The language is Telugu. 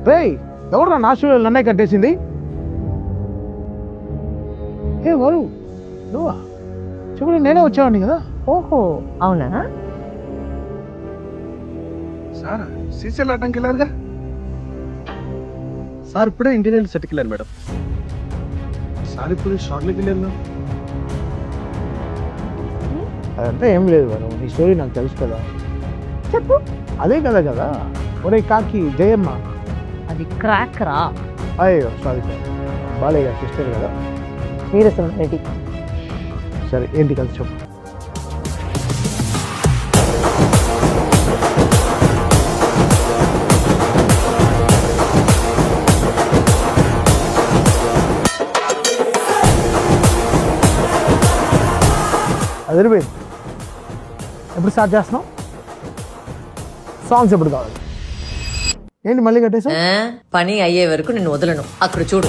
రే ఎవరు నా స్టూడియో నన్నే కట్టేసింది? ఏ వరు నువ్వా? చెప్పండి, నేనే వచ్చావండి కదా. ఓహో అవునా? సార్ సీసీఎల్ అడ్డంకి వెళ్ళారుగా. సార్ ఇప్పుడే ఇంటీరియర్ సెట్కి వెళ్ళారు మేడం. సార్ ఇప్పుడు షార్ట్లోకి వెళ్ళారు. అదంతా ఏం లేదు వరు, నీ స్టోరీ నాకు తెలుసు కదా. చెప్పు. అదే కదా కదా ఒరే కాకి జయమ్మ. అది క్రాక్ రా. అయ్యో సారీ సార్, బాలయ్య సిస్టర్ కదా. నీరసం రెడ్డి. సరే ఏంటి కలిసి చెప్పు. అదిరిపోయింది. ఎప్పుడు స్టార్ట్ చేస్తున్నాం? సాంగ్స్ ఎప్పుడు కావాలి? ఏంటి మళ్ళీ కట్టేసా? పని అయ్యే వరకు నేను వదలను. అక్కడ చూడు.